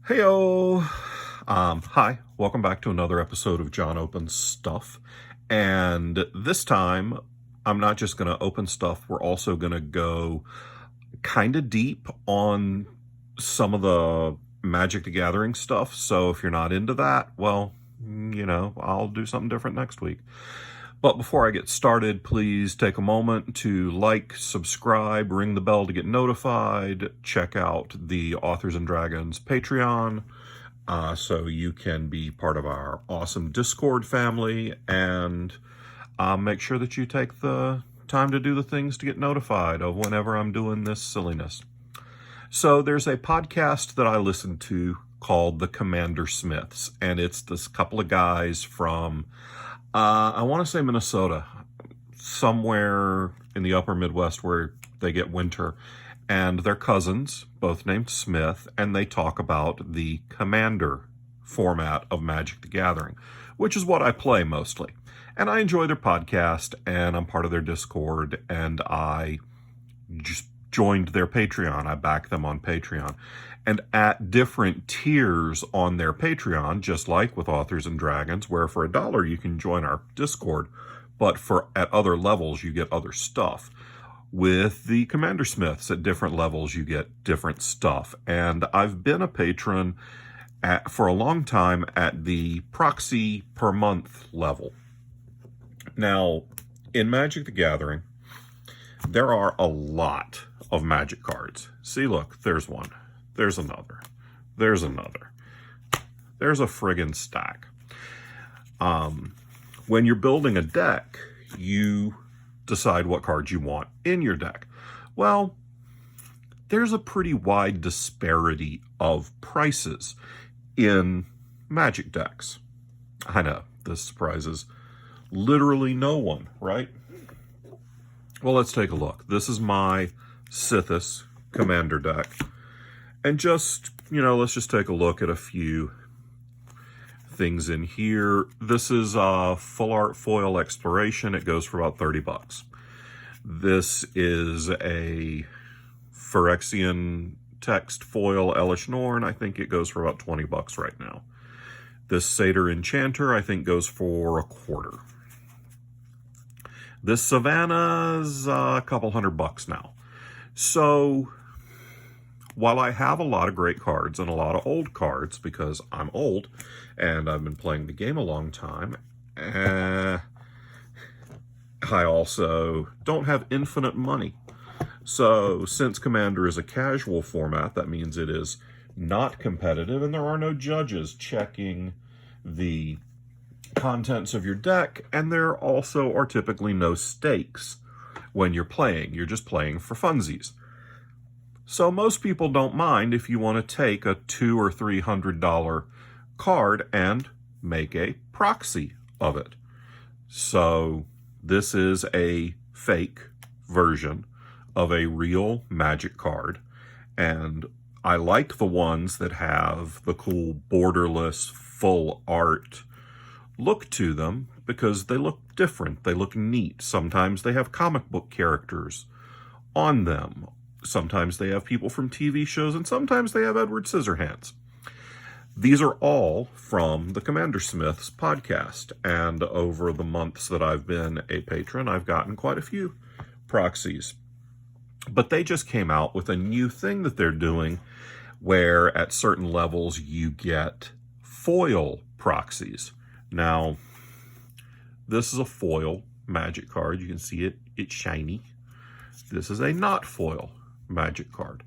Heyo! Hi, welcome back to another episode of John Opens Stuff. And this time, I'm not just going to open stuff, we're also going to go kind of deep on some of the Magic the Gathering stuff. So if you're not into that, well, I'll do something different next week. But before I get started, please take a moment to like, subscribe, ring the bell to get notified, check out the Authors and Dragons Patreon so you can be part of our awesome Discord family, and make sure that you take the time to do the things to get notified of whenever I'm doing this silliness. So there's a podcast that I listen to called The Commander Smiths, and it's this couple of guys from I want to say Minnesota, somewhere in the upper Midwest where they get winter. And they're cousins, both named Smith, and they talk about the Commander format of Magic the Gathering, which is what I play mostly. And I enjoy their podcast, and I'm part of their Discord, and I just joined their Patreon. I back them on Patreon. And at different tiers on their Patreon, just like with Authors and Dragons, where for $1 you can join our Discord, but at other levels you get other stuff. With the Commander Smiths, at different levels you get different stuff. And I've been a patron for a long time at the proxy per month level. Now, in Magic the Gathering, there are a lot of Magic cards. See, look, there's one. There's another. There's another. There's a friggin' stack. When you're building a deck, you decide what cards you want in your deck. Well, there's a pretty wide disparity of prices in Magic decks. I know, this surprises literally no one, right? Well, let's take a look. This is my Sithis Commander deck. And just, let's just take a look at a few things in here. This is a full art foil exploration. It goes for about $30. This is a Phyrexian text foil Elish Norn. I think it goes for about $20 right now. This Satyr Enchanter, I think, goes for $25. This Savannah's a couple $100 now. So while I have a lot of great cards and a lot of old cards, because I'm old and I've been playing the game a long time, I also don't have infinite money. So since Commander is a casual format, that means it is not competitive, and there are no judges checking the contents of your deck, and there also are typically no stakes when you're playing. You're just playing for funsies. So most people don't mind if you want to take a $200 or $300 card and make a proxy of it. So this is a fake version of a real Magic card, and I like the ones that have the cool borderless full art look to them because they look different. They look neat. Sometimes they have comic book characters on them. Sometimes they have people from TV shows, and sometimes they have Edward Scissorhands. These are all from the Commander Smiths podcast, and over the months that I've been a patron, I've gotten quite a few proxies. But they just came out with a new thing that they're doing where at certain levels you get foil proxies. Now, this is a foil Magic card. You can see it, it's shiny. This is a not foil Magic card.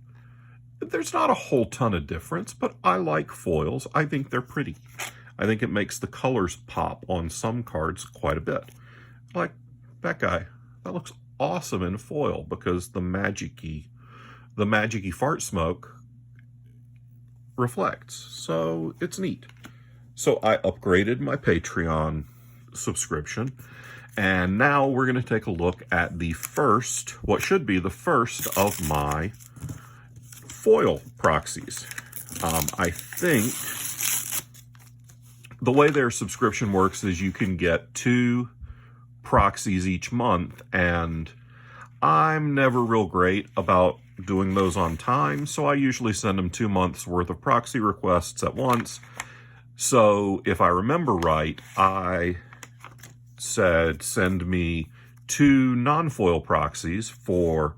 There's not a whole ton of difference, but I like foils. I think they're pretty. I think it makes the colors pop on some cards quite a bit. Like that guy. That looks awesome in foil because the magic-y fart smoke reflects. So it's neat. So I upgraded my Patreon subscription, and now we're going to take a look at what should be the first of my foil proxies. I think the way their subscription works is you can get 2 proxies each month, and I'm never real great about doing those on time, so I usually send them 2 months worth of proxy requests at once. So if I remember right, I said send me 2 non-foil proxies for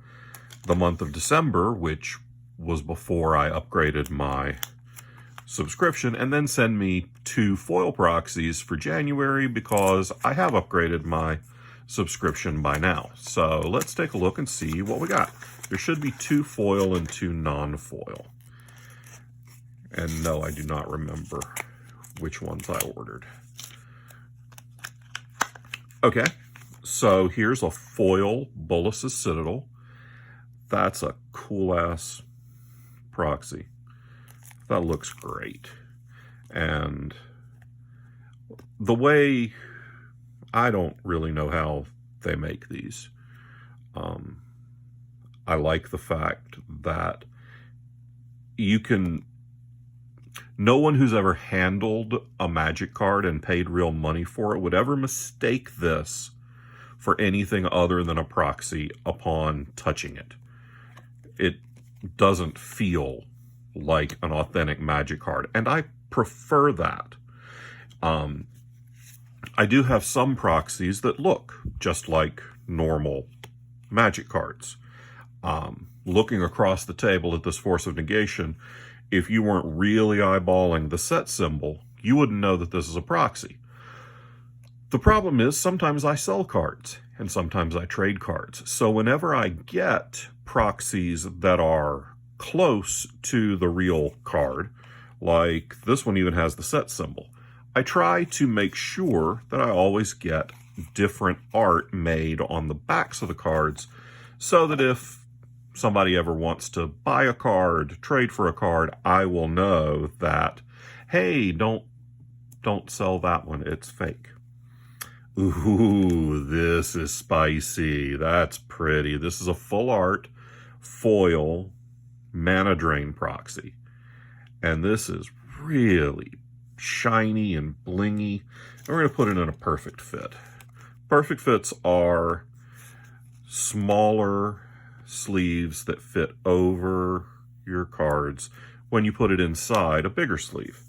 the month of December, which was before I upgraded my subscription, and then send me 2 foil proxies for January because I have upgraded my subscription by now. So let's take a look and see what we got. There should be 2 foil and 2 non-foil. And no, I do not remember which ones I ordered. Okay, so here's a foil Bolus's Citadel. That's a cool-ass proxy. That looks great. And the way, I don't really know how they make these. I like the fact that you can, no one who's ever handled a Magic card and paid real money for it would ever mistake this for anything other than a proxy upon touching it. It doesn't feel like an authentic Magic card, and I prefer that. I do have some proxies that look just like normal Magic cards. Looking across the table at this Force of Negation, if you weren't really eyeballing the set symbol, you wouldn't know that this is a proxy. The problem is sometimes I sell cards, and sometimes I trade cards. So whenever I get proxies that are close to the real card, like this one even has the set symbol, I try to make sure that I always get different art made on the backs of the cards so that if somebody ever wants to buy a card, trade for a card, I will know that, hey, don't sell that one, it's fake. Ooh, this is spicy. That's pretty. This is a full art foil mana drain proxy. And this is really shiny and blingy. And we're going to put it in a perfect fit. Perfect fits are smaller sleeves that fit over your cards when you put it inside a bigger sleeve.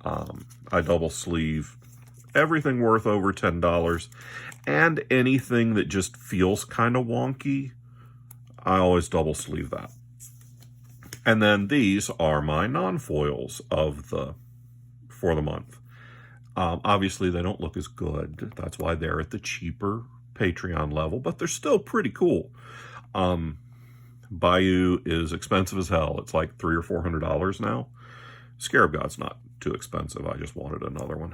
I double sleeve everything worth over $10, and anything that just feels kind of wonky, I always double sleeve that. And then these are my non-foils for the month. Obviously, they don't look as good. That's why they're at the cheaper Patreon level, but they're still pretty cool. Bayou is expensive as hell. It's like $300 or $400 now. Scarab God's not too expensive. I just wanted another one.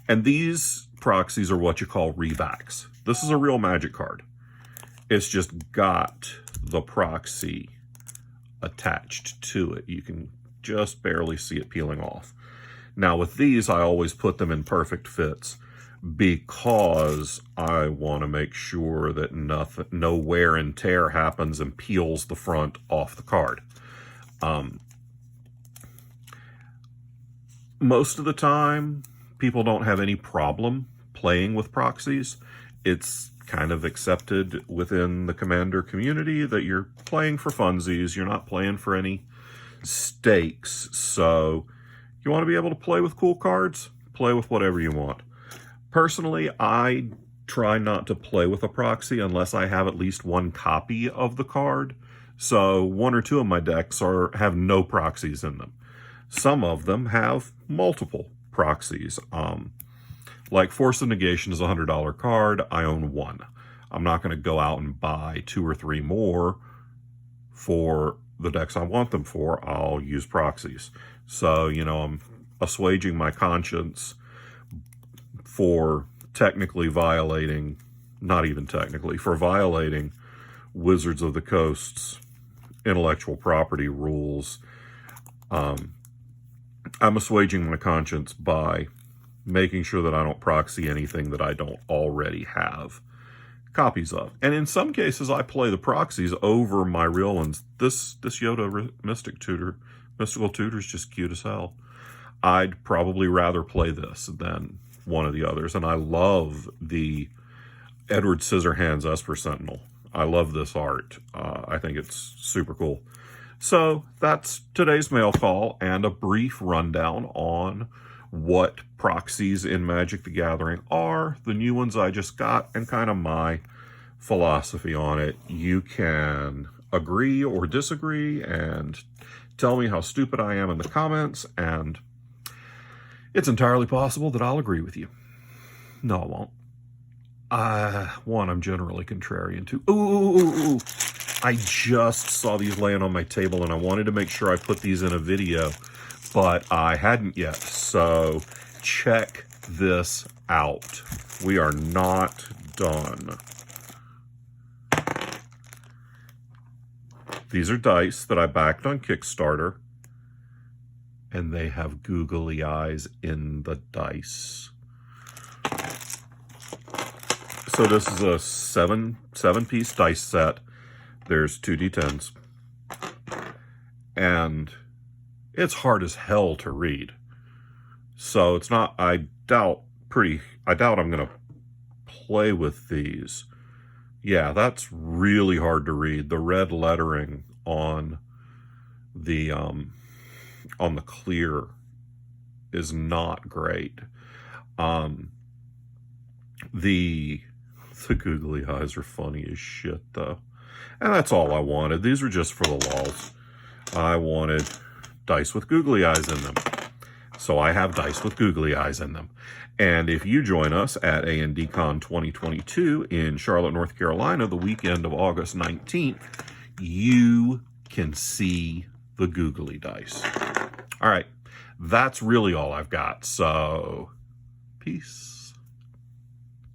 And these proxies are what you call rebacks. This is a real Magic card. It's just got the proxy attached to it. You can just barely see it peeling off. Now with these, I always put them in perfect fits because I want to make sure that no wear and tear happens and peels the front off the card. Most of the time, people don't have any problem playing with proxies. It's kind of accepted within the Commander community that you're playing for funsies. You're not playing for any stakes. So you want to be able to play with cool cards? Play with whatever you want. Personally, I try not to play with a proxy unless I have at least one copy of the card. So 1 or 2 of my decks have no proxies in them. Some of them have multiple proxies. Like Force of Negation is a $100 card. I own 1. I'm not going to go out and buy 2 or 3 more for the decks I want them for. I'll use proxies. So, I'm assuaging my conscience for technically violating, not even technically, for violating Wizards of the Coast's intellectual property rules. I'm assuaging my conscience by making sure that I don't proxy anything that I don't already have copies of. And in some cases, I play the proxies over my real ones. This Yoda Mystical Tutor is just cute as hell. I'd probably rather play this than one of the others. And I love the Edward Scissorhands Esper Sentinel. I love this art. I think it's super cool. So that's today's mail call and a brief rundown on what proxies in Magic the Gathering are, the new ones I just got, and kind of my philosophy on it. You can agree or disagree and tell me how stupid I am in the comments, and it's entirely possible that I'll agree with you. No, I won't. One, I'm generally contrarian. Two, ooh. I just saw these laying on my table, and I wanted to make sure I put these in a video, but I hadn't yet. So check this out. We are not done. These are dice that I backed on Kickstarter, and they have googly eyes in the dice. So this is a seven-piece dice set. There's 2d10s. And it's hard as hell to read. So it's not, I doubt I'm going to play with these. Yeah, that's really hard to read. The red lettering on the clear is not great. The googly eyes are funny as shit, though. And that's all I wanted. These were just for the lulz. I wanted dice with googly eyes in them. So I have dice with googly eyes in them. And if you join us at A&D Con 2022 in Charlotte, North Carolina, the weekend of August 19th, you can see the googly dice. All right. That's really all I've got. So, peace.